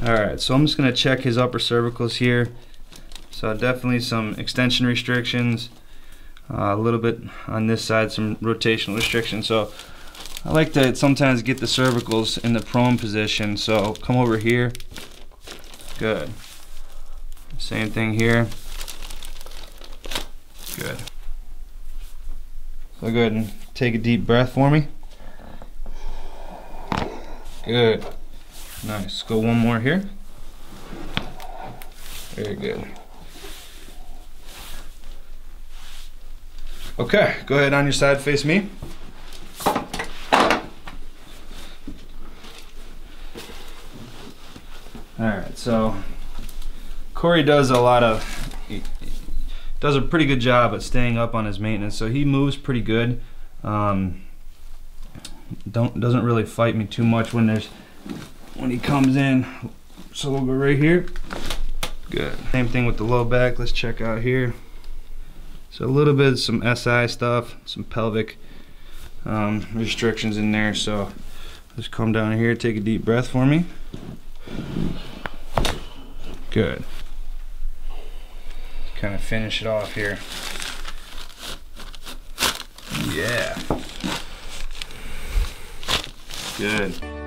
Alright, so I'm just going to check his upper cervicals here. So definitely some extension restrictions, a little bit on this side, some rotational restrictions. So I like to sometimes get the cervicals in the prone position. So come over here. Good. Same thing here. Good. So go ahead and take a deep breath for me. Good. Nice. Go one more here. Very good. Okay, go ahead on your side, face me. Alright, so Corey does a pretty good job at staying up on his maintenance, so he moves pretty good. Doesn't really fight me too much when he comes in. So we'll go right here. Good. Same thing with the low back. Let's check out here. So a little bit of some SI stuff, some pelvic restrictions in there. So just come down here, take a deep breath for me. Good. Kind of finish it off here. Yeah. Good.